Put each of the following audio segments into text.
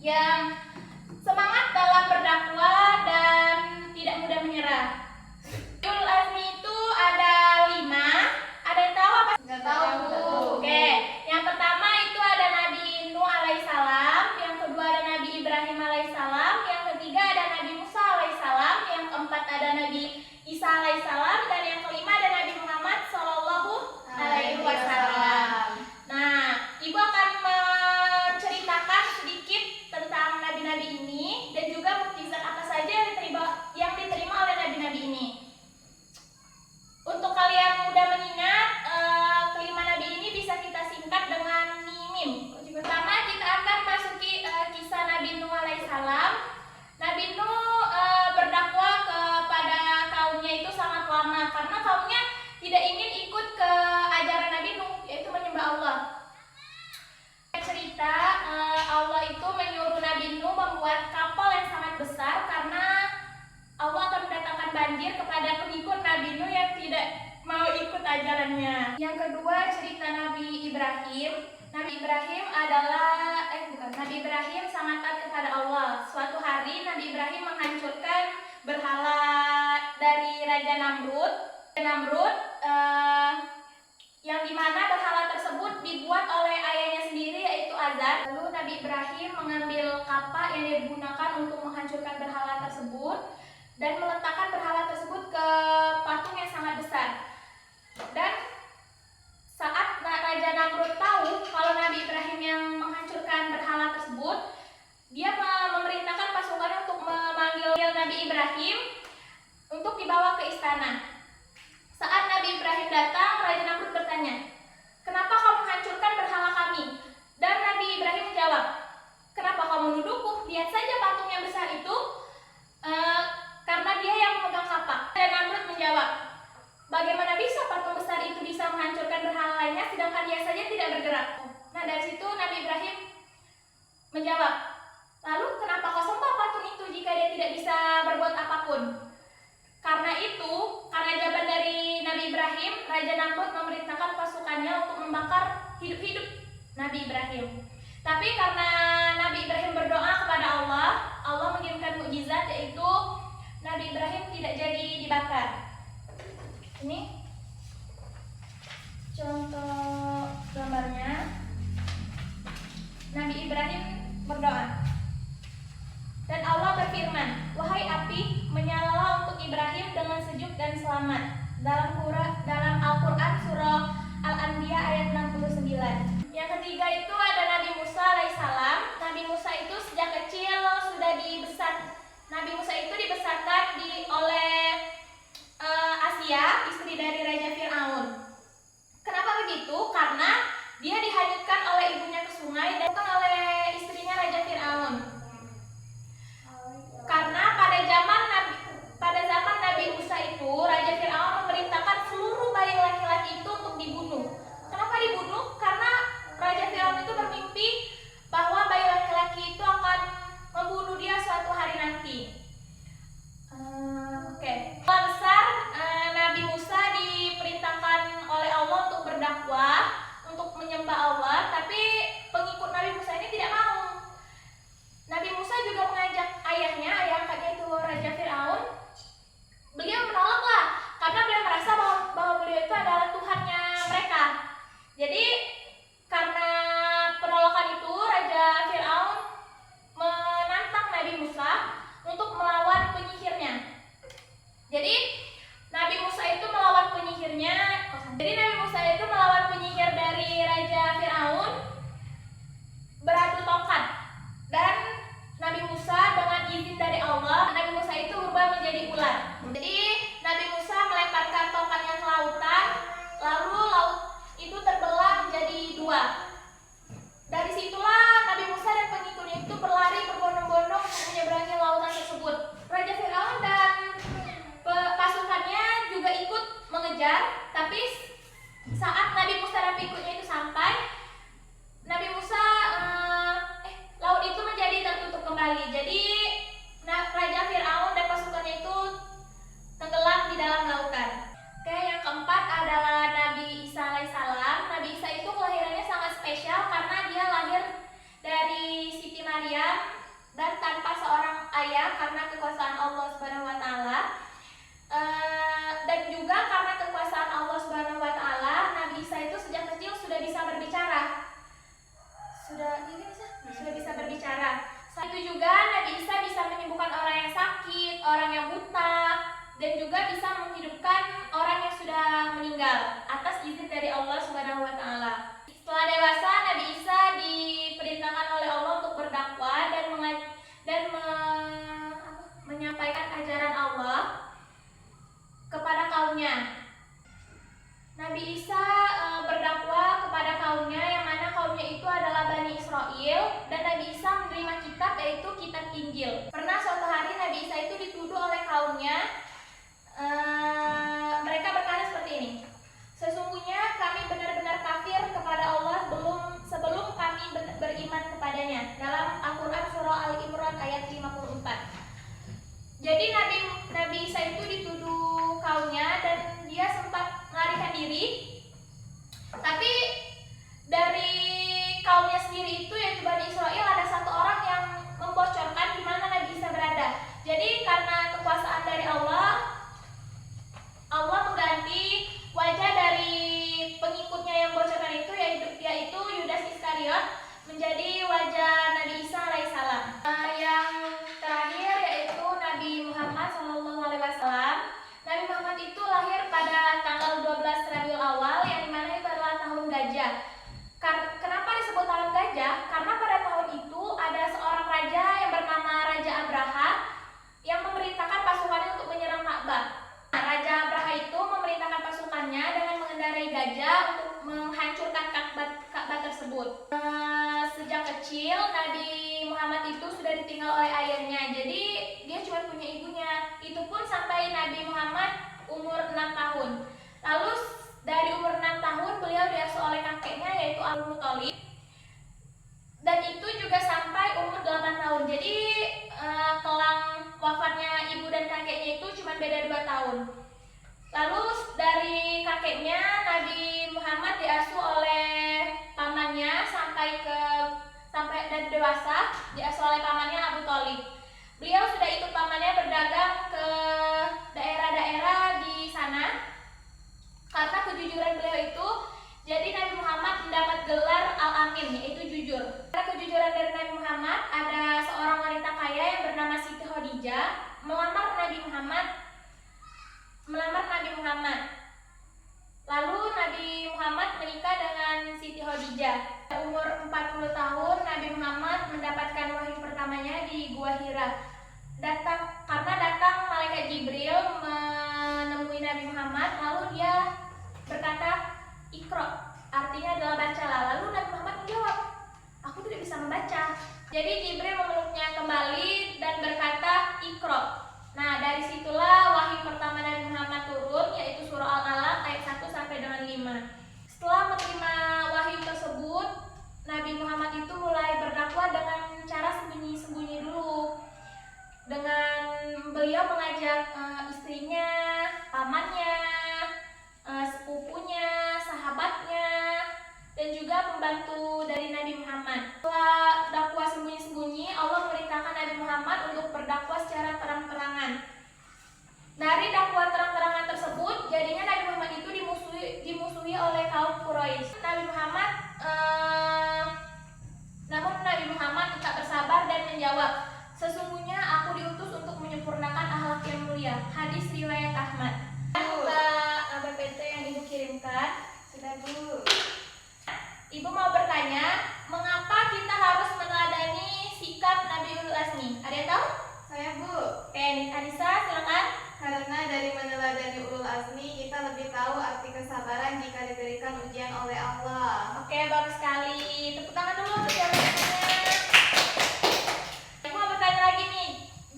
yang semangat dalam berdakwah dan tidak mudah menyerah. Ulul azmi itu ada 5. Ada yang tahu apa? Nggak tahu. Oke, yang pertama itu ada Nabi Nuh alaihissalam, yang kedua ada Nabi Ibrahim alaihissalam, yang ketiga ada Nabi Musa alaihissalam, yang keempat ada Nabi Isa alaihissalam, dan yang kelima ada Nabi Muhammad sallallahu alaihi wasallam. Nah, Ibu akan menceritakan sedikit tentang nabi-nabi ini dan juga mukjizat apa saja yang diterima oleh nabi-nabi ini. Untuk kalian mudah mengingat, kelima nabi ini bisa kita singkat dengan mimim. Pertama kita akan masuki kisah Nabi Nuh alaihissalam. Nabi Nuh berdakwah kepada kaumnya itu sangat lama karena kaumnya tidak ingin ikut ke ajaran Nabi Nuh, yaitu menyembah Allah. Cerita Allah itu menyuruh Nabi Nuh membuat kapal yang sangat besar karena Allah akan mendatangkan banjir kepada pengikut Nabi Nuh yang tidak mau ikut ajarannya. Yang kedua cerita Nabi Ibrahim. Nabi Ibrahim Nabi Ibrahim sangat taat kepada Allah. Suatu hari Nabi Ibrahim menghancurkan berhala dari Raja Namrud. Yang dimana berhala tersebut dibuat oleh ayahnya sendiri, yaitu Azar. Lalu Nabi Ibrahim mengambil kapak yang digunakan untuk menghancurkan berhala tersebut dan meletakkan berhala tersebut ke patung yang sangat besar. Dan saat Raja Namrud tahu kalau Nabi Ibrahim yang menghancurkan berhala tersebut, dia memerintahkan pasukannya untuk memanggil Nabi Ibrahim untuk dibawa ke istana. Saat Nabi Ibrahim datang, Raja Namrud bertanya, "Kenapa kamu menghancurkan berhala kami?" Dan Nabi Ibrahim menjawab, "Kenapa kamu menuduhku? Lihat saja patung yang besar itu, karena dia yang memegang kapak." Dan Namrud menjawab, "Bagaimana bisa patung besar itu bisa menghancurkan berhala lainnya sedangkan dia saja tidak bergerak?" Nah, dari situ Nabi Ibrahim menjawab, "Lalu kenapa kau sembah patung itu jika dia tidak bisa berbuat apapun?" Karena jawaban dari Nabi Ibrahim, Raja Namrud memerintahkan pasukannya untuk membakar hidup-hidup Nabi Ibrahim. Tapi karena Nabi Ibrahim berdoa kepada Allah, Allah mengirimkan mukjizat, yaitu Nabi Ibrahim tidak jadi dibakar. Ini contoh gambarnya. Nabi Ibrahim berdoa. Dan Allah berfirman, "Wahai api, menyalalah untuk Ibrahim dengan sejuk dan selamat." Dalam Al-Quran surah Al-Anbiya ayat 69. Yang ketiga itu ada Nabi Musa alaihissalam. Nabi Musa itu sejak kecil sudah Nabi Musa itu dibesarkan oleh Asia, istri dari Raja Fir'aun. Kenapa begitu? Karena dia dihanyutkan oleh ibunya ke sungai dan oleh istrinya Raja Fir'aun. Karena pada zaman Nabi Musa itu, Raja Fir'aun memerintahkan seluruh bayi laki-laki itu untuk dibunuh. Kenapa dibunuh? Karena Raja Fir'aun itu bermimpi bahwa bayi laki-laki itu akan membunuh dia suatu hari nanti. Setelah besar, Nabi Musa diperintahkan oleh Allah untuk berdakwah, untuk menyembah Allah, tapi dan tanpa seorang ayah karena kekuasaan Allah Subhanahu wa taala. Dan juga karena kekuasaan Allah Subhanahu wa taala, Nabi Isa itu sejak kecil sudah bisa berbicara. Sudah bisa berbicara. Selain itu juga Nabi Isa bisa menyembuhkan orang yang sakit, orang yang buta, dan juga bisa menghidupkan orang yang sudah meninggal atas izin dari Allah Subhanahu wa taala. Setelah dewasa, Nabi Isa diperintahkan oleh Allah untuk berdakwah dan menyampaikan ajaran Allah kepada kaumnya. Nabi Isa berdakwah kepada kaumnya, yang mana kaumnya itu adalah Bani Israel, dan Nabi Isa menerima kitab, yaitu kitab Injil. Pernah suatu hari Nabi Isa itu dituduh oleh kaumnya. Mereka berkata seperti ini, sesungguhnya kami benar-benar kafir kepada Allah sebelum kami beriman kepadanya, dalam Al-Quran surah Al-Imran ayat 54. Jadi Nabi Isa itu dituduh kaumnya dan dia sempat melarikan diri. Tapi dari kaumnya sendiri itu, yaitu Bani Israel, ada satu orang yang membocorkan di mana Nabi Isa berada. Jadi karena kekuasaan dari Allah mengganti wajah dari pengikutnya yang bocorkan itu, yaitu Yudas Iskariot, menjadi wajah Nabi Isa alaihissalam. Yang terakhir yaitu Nabi Muhammad SAW. Nabi Muhammad itu lahir pada tanggal 12 Rabiul Awal, yang dimana itu adalah tahun gajah. Kenapa disebut tahun gajah? Karena pada tahun itu ada seorang raja yang bernama Raja Abraha yang memerintahkan pasukannya untuk menyerang Ka'bah. Raja Abraha itu memerintahkan pasukannya dengan mengendarai gajah untuk menghancurkan Ka'bah tersebut. Sejak kecil Nabi Muhammad itu sudah ditinggal oleh ayahnya, jadi dia cuma punya ibunya. Itu pun sampai Nabi Muhammad umur 6 tahun. Lalu dari umur 6 tahun beliau diasuh oleh kakeknya, yaitu Abdul Muthalib, dan itu juga sampai umur 8 tahun. Jadi kelang wafatnya ibu dan kakeknya itu cuma beda 2 tahun. Lalu dari kakeknya Nabi Muhammad diasuh oleh pamannya sampai dari dewasa, diasuh oleh pamannya Abu Thalib. Beliau sudah ikut pamannya berdagang ke daerah-daerah di sana. Karena kejujuran beliau itu, jadi Nabi Muhammad mendapat gelar Al-Amin, yaitu jujur. Karena kejujuran dari Nabi Muhammad, ada seorang wanita kaya yang bernama Siti Khadijah melamar Nabi Muhammad. Lalu Nabi Muhammad menikah dengan Siti Khadijah. Umur 40 tahun Nabi Muhammad mendapatkan wahyu pertamanya di Gua Hira. Karena datang malaikat Jibril menemui Nabi Muhammad, lalu dia berkata, "Iqra", artinya adalah bacalah. Lalu Nabi Muhammad menjawab, "Aku tidak bisa membaca." Jadi Jibril memeluknya kembali dan berkata, "Iqra." Nah, dari situlah wahyu pertama Nabi Muhammad turun, yaitu surah Al-Alaq ayat 1 sampai dengan 5. Setelah menerima wahyu tersebut, Nabi Muhammad itu mulai berdakwah dengan cara sembunyi-sembunyi dulu. Dengan beliau mengajak istrinya, pamannya, sepupunya, sahabatnya, dan juga pembantu dari Nabi Muhammad. Setelah dakwah sembunyi-sembunyi, Allah memerintahkan Nabi Muhammad untuk berdakwah secara terang-terangan. Dari dakwah terang-terangan tersebut, jadinya Nabi Muhammad itu dimusuhi oleh kaum Quraisy. Namun Nabi Muhammad tetap bersabar dan menjawab, "Sesungguhnya aku diutus untuk menyempurnakan akhlak yang mulia." Hadis riwayat Ahmad. BPT yang Ibu kirimkan. Sudah, Bu. Ibu mau bertanya, mengapa kita harus meneladani sikap Nabiul Azmi? Ada yang tahu? Saya, Bu. Oke, Anissa silakan. Karena dari meneladani ulul azmi, kita lebih tahu arti kesabaran jika diberikan ujian oleh Allah. Oke, bagus sekali. Tepuk tangan dulu untuk yang bertanya. Ibu mau bertanya lagi nih.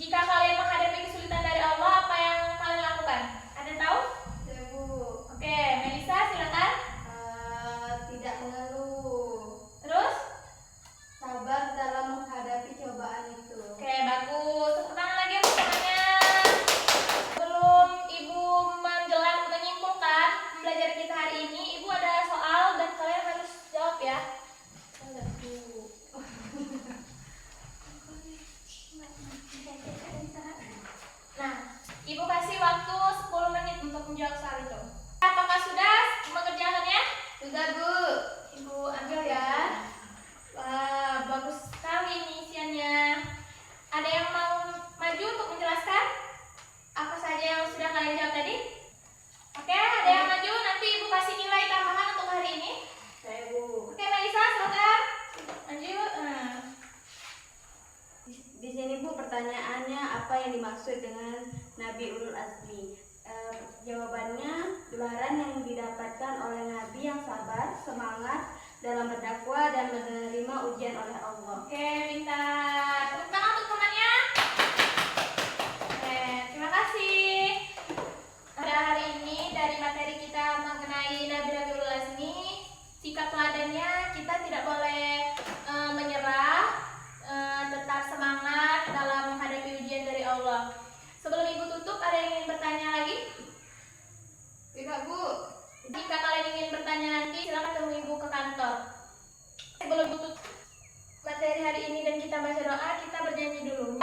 Jika kalian menghadapi kesulitan dari Allah, apa yang kalian lakukan? Ada yang tahu? Saya, Bu. Oke, Melisa silakan. Tidak mengeluh. Terus? Sabar dalam menghadapi cobaan itu. Oke, bagus. Tepuk tangan lagi untuk temannya. Sebelum Ibu menyimpulkan pembelajaran kita hari ini, Ibu ada soal dan kalian harus jawab ya. Saya, Bu. yang dimaksud dengan Nabi Ulul Azmi? Jawabannya, gelaran yang didapatkan oleh Nabi yang sabar, semangat dalam berdakwah dan menerima ujian oleh Allah. Oke, pintar. Tepuk tangan untuk temannya. Oke, terima kasih. Pada hari ini dari materi kita mengenai Nabi Ulul Azmi, sikap teladannya kita tidak boleh menyerah, tetap semangat dalam menghadapi ujian dari Allah. Sebelum Ibu tutup, ada yang ingin bertanya lagi? Tidak, Bu. Jika kalian ingin bertanya nanti, silakan temui Ibu ke kantor. Sebelum tutup materi hari ini dan kita baca doa, kita berjanji dulu.